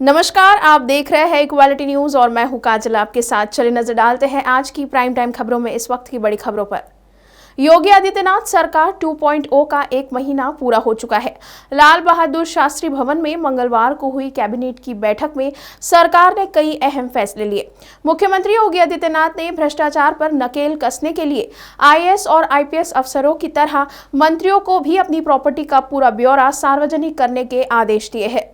नमस्कार, आप देख रहे हैं इक्वालिटी न्यूज और मैं हूं काजल आपके साथ। चलिए नजर डालते हैं आज की प्राइम टाइम खबरों में इस वक्त की बड़ी खबरों पर। योगी आदित्यनाथ सरकार 2.0 का एक महीना पूरा हो चुका है। लाल बहादुर शास्त्री भवन में मंगलवार को हुई कैबिनेट की बैठक में सरकार ने कई अहम फैसले लिए। मुख्यमंत्री योगी आदित्यनाथ ने भ्रष्टाचार पर नकेल कसने के लिए आईएएस और आईपीएस अफसरों की तरह मंत्रियों को भी अपनी प्रॉपर्टी का पूरा ब्यौरा सार्वजनिक करने के आदेश दिए हैं।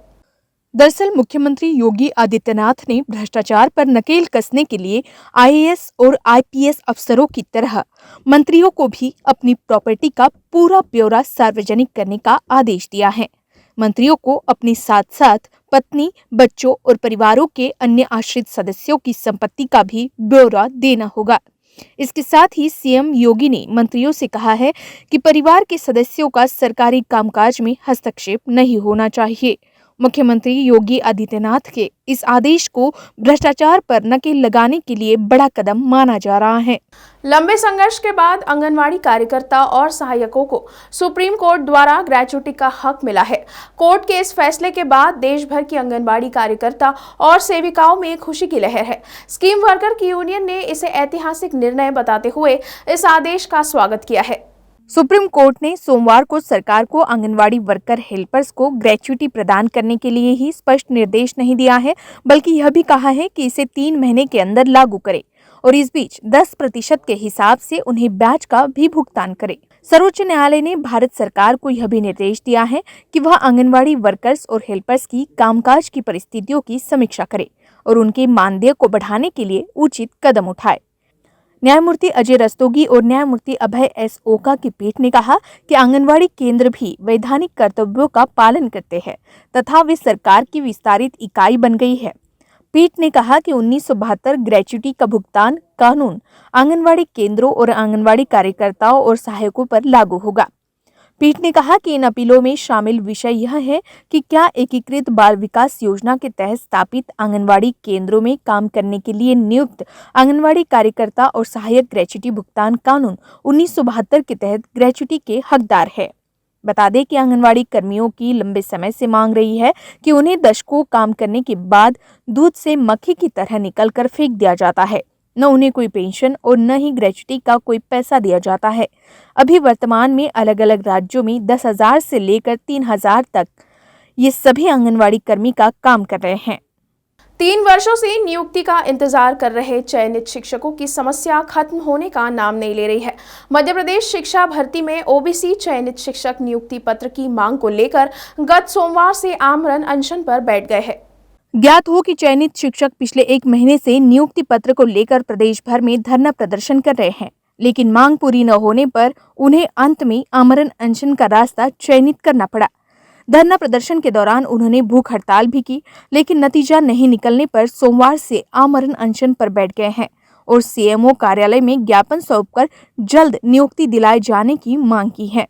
दरअसल मुख्यमंत्री योगी आदित्यनाथ ने भ्रष्टाचार पर नकेल कसने के लिए आईएएस और आईपीएस अफसरों की तरह मंत्रियों को भी अपनी प्रॉपर्टी का पूरा ब्यौरा सार्वजनिक करने का आदेश दिया है। मंत्रियों को अपने साथ साथ पत्नी, बच्चों और परिवारों के अन्य आश्रित सदस्यों की संपत्ति का भी ब्यौरा देना होगा। इसके साथ ही सीएम योगी ने मंत्रियों से कहा है कि परिवार के सदस्यों का सरकारी कामकाज में हस्तक्षेप नहीं होना चाहिए। मुख्यमंत्री योगी आदित्यनाथ के इस आदेश को भ्रष्टाचार पर नकेल लगाने के लिए बड़ा कदम माना जा रहा है। लंबे संघर्ष के बाद आंगनवाड़ी कार्यकर्ता और सहायकों को सुप्रीम कोर्ट द्वारा ग्रेच्युटी का हक मिला है। कोर्ट के इस फैसले के बाद देश भर की आंगनवाड़ी कार्यकर्ता और सेविकाओं में खुशी की लहर है। स्कीम वर्कर की यूनियन ने इसे ऐतिहासिक निर्णय बताते हुए इस आदेश का स्वागत किया है। सुप्रीम कोर्ट ने सोमवार को सरकार को आंगनवाड़ी वर्कर हेल्पर्स को ग्रेच्युटी प्रदान करने के लिए ही स्पष्ट निर्देश नहीं दिया है, बल्कि यह भी कहा है कि इसे 3 महीने के अंदर लागू करे और इस बीच 10% के हिसाब से उन्हें ब्याज का भी भुगतान करे। सर्वोच्च न्यायालय ने भारत सरकार को यह भी निर्देश दिया है कि वह आंगनवाड़ी वर्कर्स और हेल्पर्स की कामकाज की परिस्थितियों की समीक्षा करे और उनके मानदेय को बढ़ाने के लिए उचित कदम उठाए। न्यायमूर्ति अजय रस्तोगी और न्यायमूर्ति अभय एस ओका की पीठ ने कहा कि आंगनवाड़ी केंद्र भी वैधानिक कर्तव्यों का पालन करते हैं तथा वे सरकार की विस्तारित इकाई बन गई है। पीठ ने कहा कि 1972 ग्रेच्युटी का भुगतान कानून आंगनवाड़ी केंद्रों और आंगनवाड़ी कार्यकर्ताओं और सहायकों पर लागू होगा। पीठ ने कहा कि इन अपीलों में शामिल विषय यह है कि क्या एकीकृत बाल विकास योजना के तहत स्थापित आंगनवाड़ी केंद्रों में काम करने के लिए नियुक्त आंगनवाड़ी कार्यकर्ता और सहायक ग्रेच्युटी भुगतान कानून 1972 के तहत ग्रेच्युटी के हकदार है। बता दें कि आंगनवाड़ी कर्मियों की लंबे समय से मांग रही है कि उन्हें दशकों काम करने के बाद दूध से मक्खी की तरह निकलकर फेंक दिया जाता है। न उन्हें कोई पेंशन और न ही ग्रेच्युटी का कोई पैसा दिया जाता है। अभी वर्तमान में अलग अलग राज्यों में 10,000 से लेकर 3,000 तक ये सभी आंगनवाड़ी कर्मी का काम कर रहे हैं। 3 वर्षों से नियुक्ति का इंतजार कर रहे चयनित शिक्षकों की समस्या खत्म होने का नाम नहीं ले रही है। मध्य प्रदेश शिक्षा भर्ती में ओबीसी चयनित शिक्षक नियुक्ति पत्र की मांग को लेकर गत सोमवार से आमरण अनशन पर बैठ गए हैं। ज्ञात हो कि चयनित शिक्षक पिछले 1 महीने से नियुक्ति पत्र को लेकर प्रदेश भर में धरना प्रदर्शन कर रहे हैं, लेकिन मांग पूरी न होने पर उन्हें अंत में आमरण अनशन का रास्ता चयनित करना पड़ा। धरना प्रदर्शन के दौरान उन्होंने भूख हड़ताल भी की, लेकिन नतीजा नहीं निकलने पर सोमवार से आमरण अनशन पर बैठ गए हैं और सीएमओ कार्यालय में ज्ञापन सौंपकर जल्द नियुक्ति दिलाए जाने की मांग की है।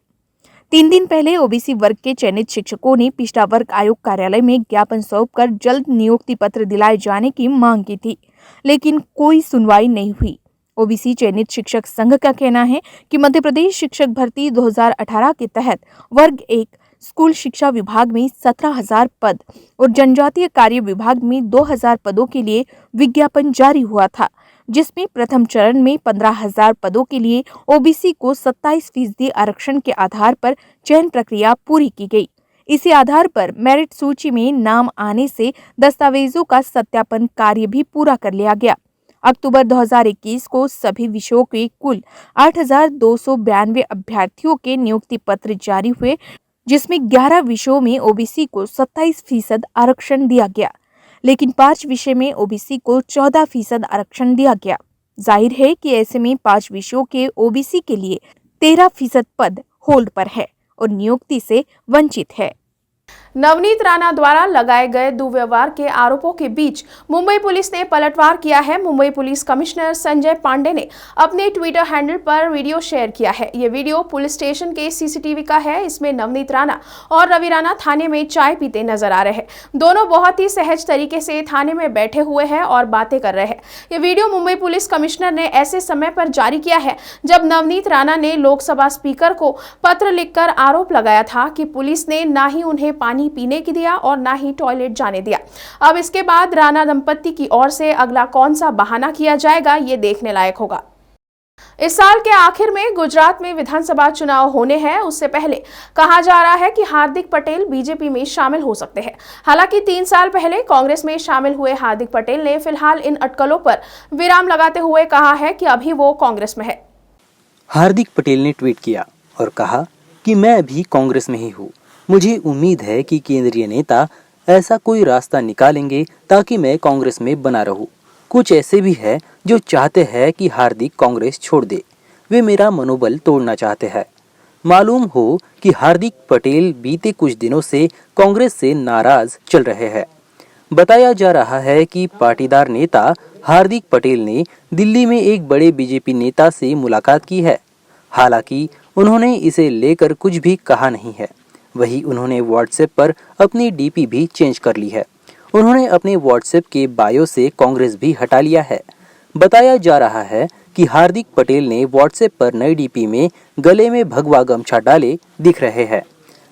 3 दिन पहले ओबीसी वर्ग के चयनित शिक्षकों ने पिछड़ा वर्ग आयोग कार्यालय में ज्ञापन सौंपकर जल्द नियुक्ति पत्र दिलाए जाने की मांग की थी, लेकिन कोई सुनवाई नहीं हुई। ओबीसी चयनित शिक्षक संघ का कहना है कि मध्य प्रदेश शिक्षक भर्ती 2018 के तहत वर्ग 1 स्कूल शिक्षा विभाग में 17,000 पद और जनजातीय कार्य विभाग में 2,000 पदों के लिए विज्ञापन जारी हुआ था, जिसमें प्रथम चरण में 15,000 पदों के लिए ओबीसी को 27% आरक्षण के आधार पर चयन प्रक्रिया पूरी की गई। इसी आधार पर मेरिट सूची में नाम आने से दस्तावेजों का सत्यापन कार्य भी पूरा कर लिया गया। अक्टूबर 2021 को सभी विषयों के कुल 8,292 अभ्यर्थियों के नियुक्ति पत्र जारी हुए, जिसमें 11 विषयों में ओबीसी को 27% आरक्षण दिया गया, लेकिन 5 विषय में ओबीसी को 14% आरक्षण दिया गया। जाहिर है कि ऐसे में 5 विषयों के ओबीसी के लिए 13% पद होल्ड पर है और नियुक्ति से वंचित है। नवनीत राणा द्वारा लगाए गए दुर्व्यवहार के आरोपों के बीच मुंबई पुलिस ने पलटवार किया है। मुंबई पुलिस कमिश्नर संजय पांडे ने अपने ट्विटर हैंडल पर वीडियो शेयर किया है। ये वीडियो पुलिस स्टेशन के सीसीटीवी का है। इसमें नवनीत राणा और रवि राणा थाने में चाय पीते नजर आ रहे हैं। दोनों बहुत ही सहज तरीके से थाने में बैठे हुए हैं और बातें कर रहे हैं। ये वीडियो मुंबई पुलिस कमिश्नर ने ऐसे समय पर जारी किया है जब नवनीत राणा ने लोकसभा स्पीकर को पत्र लिखकर आरोप लगाया था कि पुलिस ने ना ही उन्हें पानी पानी पीने की दिया और ना ही टॉयलेट जाने दिया। अब इसके बाद राणा दंपत्ति की ओर से अगला कौन सा बहाना किया जाएगा, ये देखने लायक होगा। इस साल के आखिर में गुजरात में विधानसभा चुनाव होने हैं। उससे पहले कहा जा रहा है कि हार्दिक पटेल बीजेपी में शामिल हो सकते हैं। हालांकि 3 साल पहले कांग्रेस में शामिल हुए हार्दिक पटेल ने फिलहाल इन अटकलों पर विराम लगाते हुए कहा है कि अभी वो कांग्रेस में है। हार्दिक पटेल ने ट्वीट किया और कहा कि मैं अभी कांग्रेस में ही हूँ। मुझे उम्मीद है कि केंद्रीय नेता ऐसा कोई रास्ता निकालेंगे ताकि मैं कांग्रेस में बना रहूं। कुछ ऐसे भी हैं जो चाहते हैं कि हार्दिक कांग्रेस छोड़ दे। वे मेरा मनोबल तोड़ना चाहते हैं। मालूम हो कि हार्दिक पटेल बीते कुछ दिनों से कांग्रेस से नाराज चल रहे हैं। बताया जा रहा है कि पाटीदार नेता हार्दिक पटेल ने दिल्ली में एक बड़े बीजेपी नेता से मुलाकात की है। हालांकि उन्होंने इसे लेकर कुछ भी कहा नहीं है। वहीं उन्होंने व्हाट्सएप पर अपनी डीपी भी चेंज कर ली है। उन्होंने अपने व्हाट्सएप के बायो से कांग्रेस भी हटा लिया है। बताया जा रहा है कि हार्दिक पटेल ने व्हाट्सएप पर नई डीपी में गले में भगवा गमछा डाले दिख रहे हैं।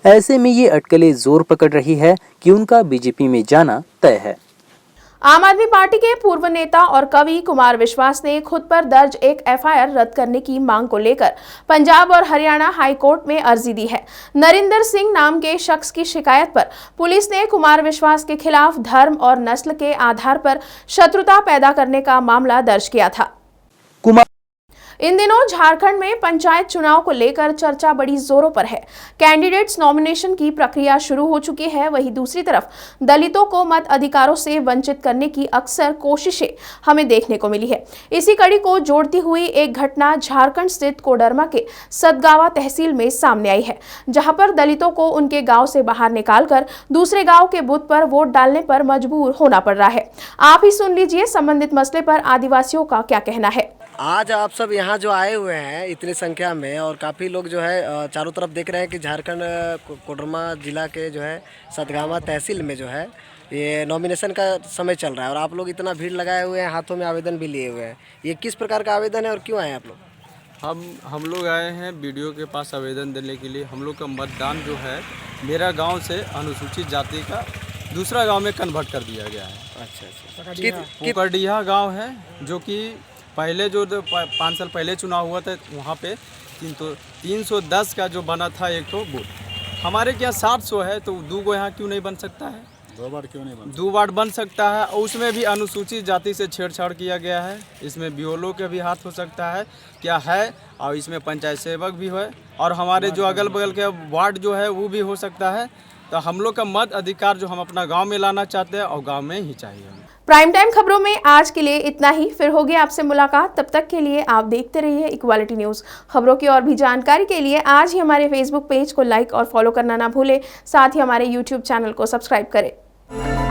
ऐसे में ये अटकलें जोर पकड़ रही है कि उनका बीजेपी में जाना तय है। आम आदमी पार्टी के पूर्व नेता और कवि कुमार विश्वास ने खुद पर दर्ज एक एफआईआर रद्द करने की मांग को लेकर पंजाब और हरियाणा हाई कोर्ट में अर्जी दी है। नरिंदर सिंह नाम के शख्स की शिकायत पर पुलिस ने कुमार विश्वास के खिलाफ धर्म और नस्ल के आधार पर शत्रुता पैदा करने का मामला दर्ज किया था। इन दिनों झारखंड में पंचायत चुनाव को लेकर चर्चा बड़ी जोरों पर है। कैंडिडेट्स नॉमिनेशन की प्रक्रिया शुरू हो चुकी है। वहीं दूसरी तरफ दलितों को मत अधिकारों से वंचित करने की अक्सर कोशिशें हमें देखने को मिली है। इसी कड़ी को जोड़ती हुई एक घटना झारखंड स्थित कोडरमा के सतगावा तहसील में सामने आई है, जहां पर दलितों को उनके गाँव से बाहर निकालकर दूसरे गाँव के बूथ पर वोट डालने पर मजबूर होना पड़ रहा है। आप ही सुन लीजिए संबंधित मसले पर आदिवासियों का क्या कहना है। आज आप सब यहाँ जो आए हुए हैं इतनी संख्या में, और काफ़ी लोग जो है चारों तरफ देख रहे हैं कि झारखंड कोडरमा जिला के जो है सतगावा तहसील में जो है ये नॉमिनेशन का समय चल रहा है, और आप लोग इतना भीड़ लगाए हुए हैं, हाथों में आवेदन भी लिए हुए हैं। ये किस प्रकार का आवेदन है और क्यों आए आप लोग? हम लोग आए हैं बीडीओ के पास आवेदन देने के लिए। हम लोग का मतदान जो है मेरा गांव से अनुसूचित जाति का दूसरा गांव में कन्वर्ट कर दिया गया है। अच्छा। पोकरडीहा गाँव है, जो कि पहले जो 5 साल पहले चुनाव हुआ था वहाँ पे 310 का जो बना था एक तो बूथ, हमारे क्या 700 है, तो 2 गो यहाँ क्यों नहीं बन सकता है? 2 बार क्यों नहीं बन? 2 बार बन सकता है। और उसमें भी अनुसूचित जाति से छेड़छाड़ किया गया है। इसमें बीओलो के भी हाथ हो सकता है, क्या है, और इसमें पंचायत सेवक भी है, और हमारे जो अगल बगल के वार्ड जो है वो भी हो सकता है। तो हम लोग का मत अधिकार जो हम अपना गाँव में लाना चाहते हैं और गाँव में ही चाहिए। प्राइम टाइम खबरों में आज के लिए इतना ही। फिर होगी आपसे मुलाकात। तब तक के लिए आप देखते रहिए इक्वालिटी न्यूज़। खबरों की और भी जानकारी के लिए आज ही हमारे फेसबुक पेज को लाइक और फॉलो करना ना भूलें। साथ ही हमारे यूट्यूब चैनल को सब्सक्राइब करें।